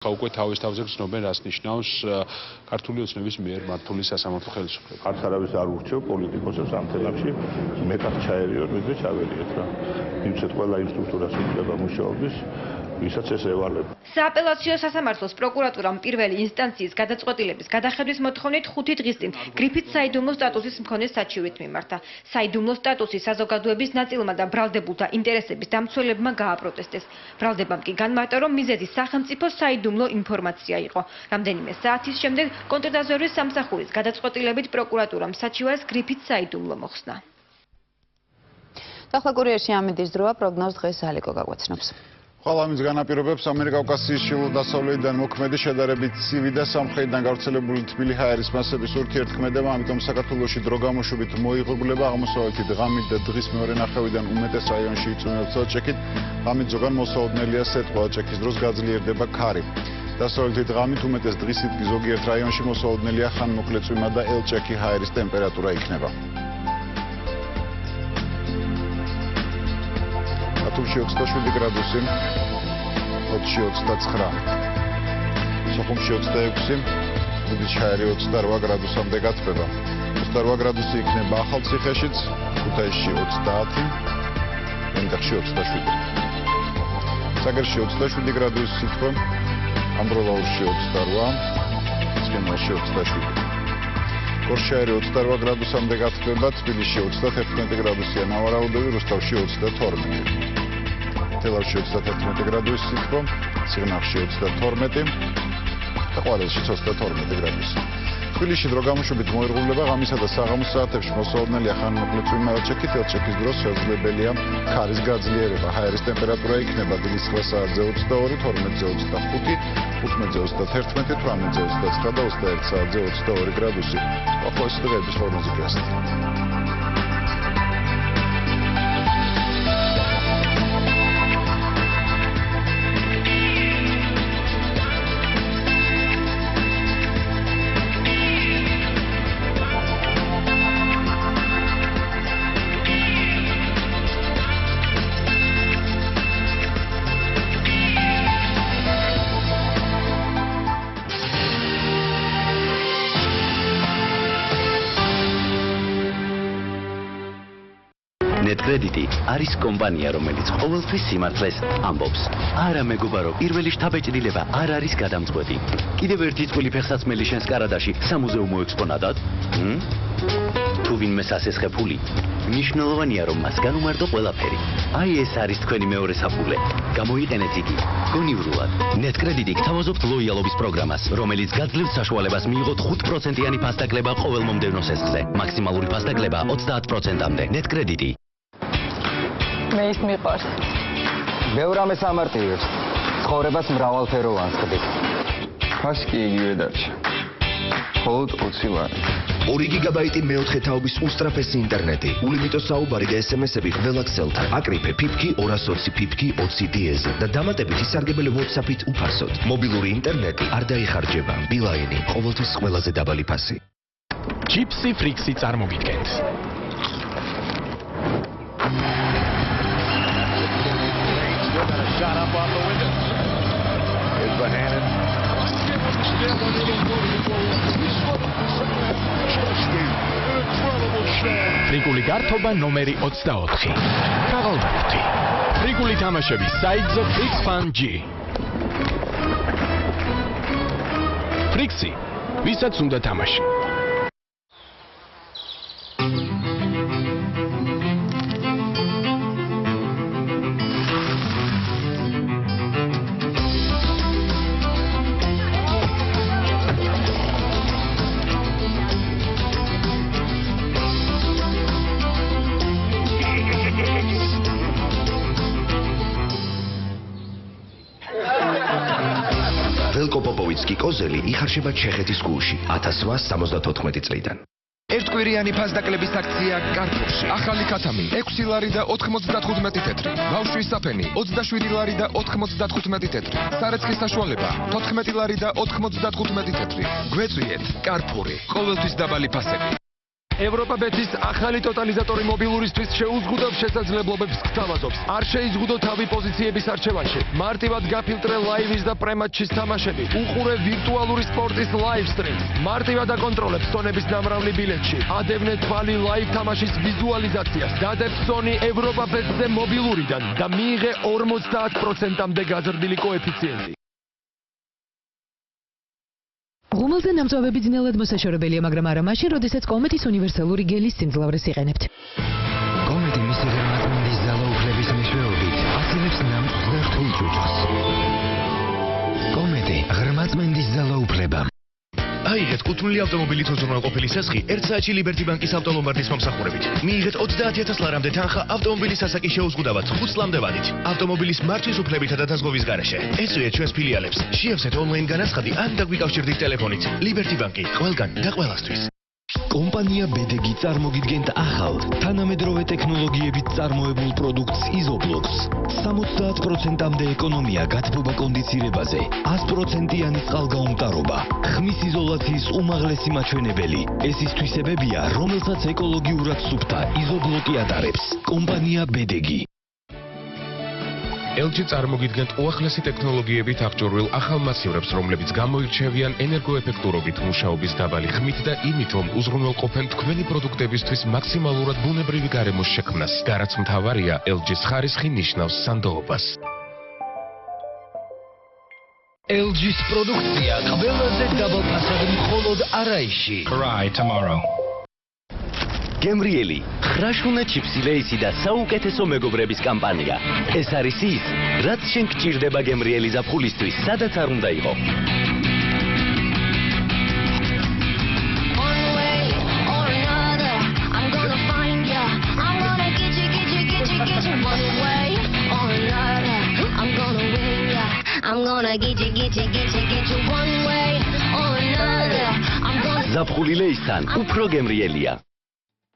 უკვე თავის თავზე გრძნობენ რას ნიშნავს ქართული ოცნების მიერ მართული სასამართლო ხელისუფლება. არც არავის არ ურჩევ პოლიტიკოსებს ამ თემებში მეტად ჩაერიოთ, ვიდრე ჩავერიეთ რა. იმცეთ ყველა იმ სტრუქტურას იძლევა მუშაობის, ვისაც ეს ევალება. სააპელაციო სასამართლოს პროკურატურამ პირველი ინსტანციის გადაწყვეტილების გადახედვის მოთხოვნით 5 დღის წინ გრიფით საიდუმლო სტატუსის მქონე საჩივრით მიმართა. საიდუმლო სტატუსი საზოგადოების ნაწილმა და ბრალდებულთა ინტერესების დამცველებმა გააპროტესტეს. ბრალდებამ კი განმარტა, რომ მიზეზი სახელმწიფო საიდუმლო ინფორმაცია იყო. რამდენიმე საათის შემდეგ კონტრდაზვერვის სამსახურის გადაწყვეტილებით პროკურატურამ საჩივარს გრიფით საიდუმლო მოხსნა. ახლა კურიერში ამედის დროა პროგნოზ დღეს ალიკო გაგვაცნობს. Ყველა ამის განაპირობებს ამერიკა-კავკასიის ჩრდილო-დასავლეთიდან მოქმედი შედარებით ცივი და სამხრეთიდან გავრცელებული თბილი ჰაერის მასების ურთიერთქმედება, ამიტომ საქართველოში დრო გამოშვებით მოიღრმება აღმოსავლეთით ღამით და დღის მეორე ნახევარიდან უმეტეს რაიონში იწვევს წელჭექით, ღამით ზოგან მოსაოდნელია სეტყვა, წელჭექის დროს გაძლიერდება ქარი. დასავლეთით ღამით უმეტეს დღისით ზოგიერთ რაიონში მოსაოდნელია ხანმოკლე წვიმა და ელჭექი ჰაერის ტემპერატურა იქნება. Ათულში 27 გრადუსი, ოთხში 29, სოხუმში 26, ბუდიშაირი 28 გრადუსამდე გაწდება. 28 გრადუსი იქნება ახალციხეშიც, ქუთაისში 30, ენდახში 27. საგერში 27 გრადუსი თქო, ამბროლაურში 28, ცხინვალში 27. გორშაირი 28 გრადუსამდე გაწდება, თბილისში 31 გრადუსია ნავარაუდები, რუსთავში 32. თელავში 31 გრადუსი სითბო, სიღნაღში 32 და ყვარელში 22 გრადუსი. თბილისში დრო გამოშვებით მოიღრმება, ღამისა და საღამოს საათებში მოსაოდნელია ხანმოკლე წვიმა ელჭექით, ელჭექის დროს შესაძლებელია ქარის გაძლიერება. ჰაერის ტემპერატურა იქნება დილის 9 საათზე 22, 12-ზე 25, 15-ზე 31, 18-ზე 29 და 21 საათზე 22 გრადუსი. ახლა დღეების პროგნოზი გასცეთ. NetCredit არის კომპანია, რომელიც ყოველთვის სიმართლეს ამბობს. არა მეგობარო, პირველი შთაბეჭდილება არ არის გადამწყვეტი. კიდევ ერთი წყვილი ფეხსაცმელი შენს კარადაში სამუზეუმო ექსპონატად? თუ ვინმეს ასესხე ფული, მნიშვნელოვანია რომ მას განუმარტო ყველაფერი. აი ეს არის თქვენი მეორე საფულე. გამოიყენეთ იგი გონივრულად. NetCredit გთავაზობთ ლოიალობის პროგრამას, რომელიც გაძლევს საშუალებას მიიღოთ 5%-იანი ფასდაკლება ყოველ მომდევნო სესხზე. მაქსიმალური ფასდაკლება 30%-მდე. NetCredit. მე ის მიყვარს. ბევრ რამეს ამარტივებს. ცხოვრებას მრავალფეროვანს ხდით. ფასი კი იგივე დარჩა. მხოლოდ 20 ლარი. 2 გიგაბაიტი მეოთხე თაობის უსტრაფესი ინტერნეტი, ულიმიტო საუბარი და SMS-ები ყველა ქსელთან. აკრიფე ფიფკი 220 ფიფკი 20 დიეზე და დამატებითი სარგებელი WhatsApp-ით უფასოდ. მობილური ინტერნეტი არ დაიხარჯება. Beeline ყოველთვის ყველაზე დაბალი ფასი. Gypsy Frixi წარმოგიდგენთ. Shot up on the window. Here's Bohannon. Friguli გართობა ნომერი 24. ქაღალდაფთი. ფრიგული თამაშები საიტზე Frix Fan G. Frixi, ვისაც უნდა თამაში. ველკო პოპოვიცკი კოზელი იხარშება ჩეხეთის გულში 1874 წლიდან. ერთკვირიანი ფასდაკლების აქცია კარტოფში. ახალი ქათამი 6 ლარი და 95 თეთრი. ბავშვის საფენი 27 ლარი და 95 თეთრი. სარეცხის საშუალება 14 ლარი და 95 თეთრი. გვეწვიეთ კარფური. ყოველთვის დაბალი ფასები. ევროპა-ბეთის ახალი ტოტალიზატორი მობილურისთვის შეუზღუდავს შესაძლებლობებს გთავაზობს. არ შეიზღუდო თავი პოზიციების არჩევანში. მარტივად გაფილტრე ლაივის და პრემატჩის თამაშები. უყურე ვირტუალური სპორტის ლაივ სტრიმს. მარტივად აკონტროლებ სონების ნამრავლი ბილეთში. ადევნე თვალი ლაივ თამაშის ვიზუალიზაციას. დადებ Sony ევროპა-ბეთზე მობილურიდან და მიიღე 50%-მდე გაზრდილი კოეფიციენტი. ღუმელზე ნამწვავები ძნელად მოსაშორებელია, მაგრამ არა მაშინ, როდესაც კომეტის უნივერსალური გელის სიმძლავრეს იყენებთ. კომეტი მისი ღრმაწმინდის ძალაუფლების მეშვეობით აცილებს ნამწვს და რთულ ჭუჭხს. კომეტი ღრმაწმინდის ძალაუფლება. აიღეთ კუთვნილი ავტომობილით უზრუნველყოფილი სასხი 1 საათში ლიბერტი ბანკის ავტოლომბარდის მომსახურებით. მიიღეთ 30,000 ლარამდე თანხა ავტომობილის სასაკი შეუზღუდავად 5 წლამდე ვადით. ავტომობილის მართვის უფლებითა და დაზღვევის გარეშე. ეწვიეთ ჩვენს ფილიალებს. შეავსეთ ონლაინ განაცხადი ან დაგვიკავშირდით ტელეფონით. ლიბერტი ბანკი, ყველგან და ყველასთვის. კომპანია ბედეგი წარმოგიდგენთ ახალ, თანამედროვე ტექნოლოგიებით წარმოებულ პროდუქტს იზობლოკს. 70%-მდე ეკონომია გათბობა კონდიცირებაზე, 100%-იანი წყალგაუმტარობა, ხმის იზოლაციის უმაღლესი მაჩვენებელი. ეს ის თვისებებია, რომელსაც ეკოლოგიურად სუფთა იზობლოკი ატარებს. კომპანია ბედეგი. LG წარმოგიდგენთ უახლესი ტექნოლოგიებით აღჭურვილ ახალ მასივრებს, რომლებიც გამოირჩევიან ენერგოეფექტურობით, მუშაობის დაბალი ხმით და იმით, რომ უზრუნველყოფენ თქვენი პროდუქტებისთვის მაქსიმალურად ბუნებრივი გარემოს შექმნას. და რაც მთავარია, LG-ს ხარისხი ნიშნავს სანდოობას. LG-ს პროდუქცია ყველაზე დაბალფასად მხოლოდ არაიში. Cry tomorrow. გემრიელი, ხრაშუნა ჩიფსი ლეისი და საუკეთესო მეგობრების კამპანია. ეს არის ის, რაც შენ გჭირდება გემრიელი ზაფხულისთვის, სადაც არ უნდა იყო. ზაფხული ლეისთან უფრო გემრიელია.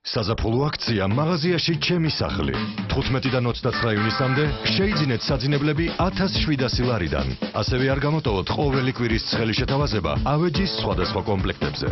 საზაფხულო აქცია მაღაზიაში ჩემი სახლი. 15-დან 29 ივნისამდე შეიძინეთ საძინებლები 1700 ლარიდან. ასევე არ გამოტოვოთ ყოველი კვირის ცხელი შეთავაზება ავეჯის სხვადასხვა კომპლექტებზე.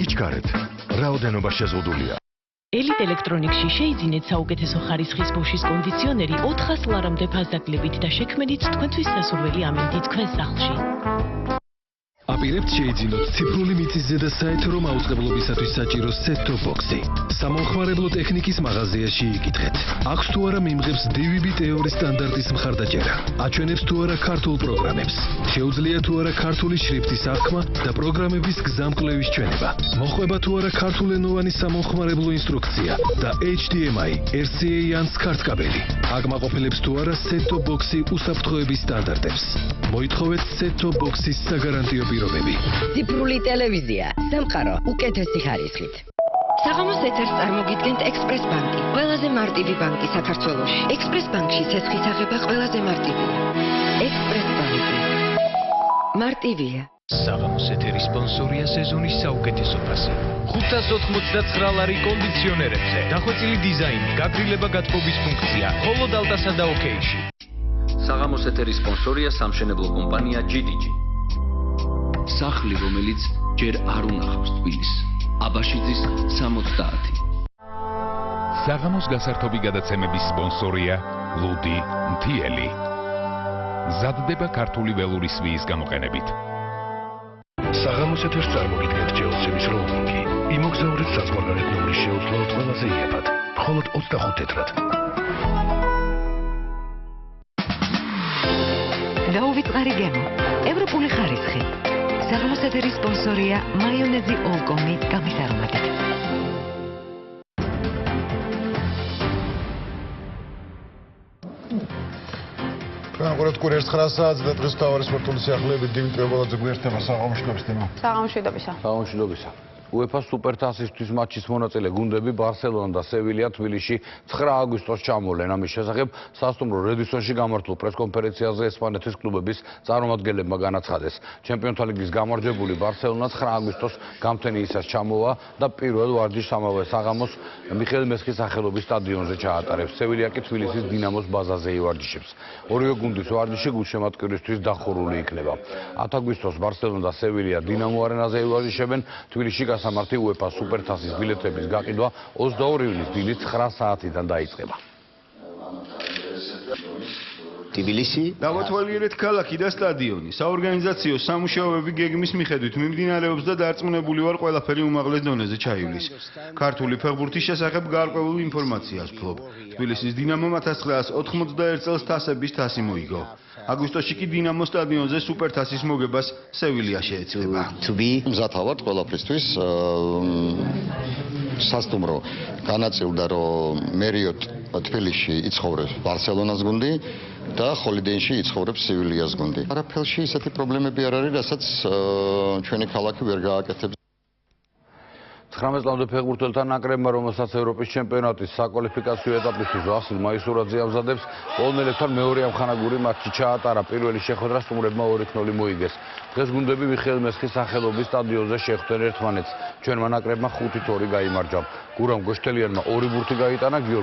იჩქარეთ, რაოდენობა შეზღუდულია. ელიტ ელექტრონიკსში შეიძინეთ საუკეთესო ხარისხის ბოშის კონდიციონერი 400 ლარამდე ფასდაკლებით და შექმნით თქვენთვის სასურველი ამინდი თქვენ სახლში. აპირებთ შეიძინოთ ციფრული მიწისძე და საეთერო მაუწყებლობისათვის საჭირო set-top box-ი. სამომხმარებლო ტექნიკის მაღაზიაში იკითხეთ. აქვს თუ არა მიმღებს DVB ტეორის სტანდარტის მხარდაჭერა. აჩვენებს თუ არა ქართულ პროგრამებს. შეუძლია თუ არა ქართული შრიფტის აღქმა და პროგრამების გზამკვლევის ჩვენება. მოხვება თუ არა ქართულენოვანი სამომხმარებლო ინსტრუქცია და HDMI, RCA ან SCART კაბელი. აკმაყოფილებს თუ არა set-top box-ი უსაფრთხოების სტანდარტებს. მოითხოვეთ set-top box-ის საგარანტიო პირობები. ციფრული ტელევიზია, სამყარო უკეთესი ხარისხით. საღამოს ეთერს წარმოგიდგენთ ექსპრეს ბანკი, ყველაზე მარტივი ბანკი საქართველოში. ექსპრეს ბანკში ცეცხლის აღება ყველაზე მარტივია. ექსპრეს ბანკი. მარტივია. საღამოს ეთერის სპონსორია სეზონის საუკეთესო ფასი. 599 ლარი კონდიციონერებზე. დახვეწილი დიზაინი, გაგრილება გათბობის ფუნქცია, მხოლოდ ალტასა და ოკეიში. საღამოს ეთერის სპონსორია სამშენებლო კომპანია GDG. სახლი, რომელიც ჯერ არ უნახავს თბილისს. აბაშიძის 70. საღამოს გასართობი გადაცემების სპონსორია ლუდი მთიელი. მზადდება ქართული ველური სვიის გამოყენებით. საღამოს ეთერს წარმოგიდგენთ ჯეოსების როულინგი. იმოგზაურეთ საზღვარგარეთ ნომრის შეუძლოთ ყველაზე იაფად, მხოლოდ 25 თეთრად. გაუვიწყარი გემო, ევროპული ხარისხი. საღამოს ეთერის სპონსორია მაიონეზი ოლკომი კამის არომატით. განყურებთ კურიერს 9 საათს და დღეს თავარი სპორტული სიახლეებით დიმიტრი ობოლაძე გვერდება საღამოშიდობის თემა. საღამოშიდობისა. საღამოშიდობისა. UEFA სუპერთასისთვის მატჩის მონაწილე გუნდები ბარსელონა და სევილია თბილისში 9 აგვისტოს ჩამოვლენ. ამის შესახებ სასტუმრო რედისონში გამართულ პრესკონფერენციაზე ესპანეთის კლუბების წარმომადგენლებმა განაცხადეს. ჩემპიონთა ლიგის გამარჯვებული ბარსელონა 9 აგვისტოს გამთენიისას ჩამოვა და პირველ ვარჯიშს ამავე საღამოს მიხეილ მესხის სახელობის სტადიონზე ჩაატარებს. სევილია კი თბილისის დინამოს ბაზაზე ივარჯიშებს. ორივე გუნდის ვარჯიში გულშემატკივრისთვის დახურული იქნება. 10 აგვისტოს ბარსელონა და სევილია დინამო არენაზე ივარჯიშებენ. თბილისში სასამართი UEFA სუპერთასის ბილეთების გაყიდვა 22 ივნის დილით 9 საათიდან დაიწყება. თბილისი დავათვალიერეთ ქალაქი და სტადიონი. საორგანიზაციო სამუშაოები გეგმის მიხედვით მიმდინარეობს და დარწმუნებული ვარ ყველაფერი უმაღლეს დონეზე ჩაივლის. ქართული ფეხბურთის შესახებ გარკვეულ ინფორმაციას ვფლობ. თბილისის დინამომ 1991 წელს თასების თასი მოიგო. აგვისტოში კი დინამო სტადიონზე სუპერთასის მოგებას სევილია შეეცდება. მზად ვართ ყველაფრისთვის. სასტუმრო განაწილდა რომ მერიოტ თბილისში იცხოვრებს ბარსელონას გუნდი და ჰოლიდეინში იცხოვრებს სევილიას გუნდი. არაფერში ისეთი პრობლემები არ არის, რასაც ჩვენი ქალაქი ვერ გააკეთებს. 19 წლამდე ფეხბურთელთა ნაკრებმა, რომელსაც ევროპის ჩემპიონატის საკვალიფიკაციო ეტაპისთვის ვასილ მაისურაძე ამზადებს, პოლონელებთან მეორე ამხანაგური მატჩი ჩაატარა. პირველი შეხვედრა სტუმრებმა 2-0 მოიგეს. დღეს გუნდები მიხეილ მესხის სახელობის სტადიონზე შეხვდნენ ერთმანეთს. ჩვენმა ნაკრებმა 5-2 გაიმარჯვა. გურამ გოშტელიანმა 2 ბურთი გაიტანა, გიორგი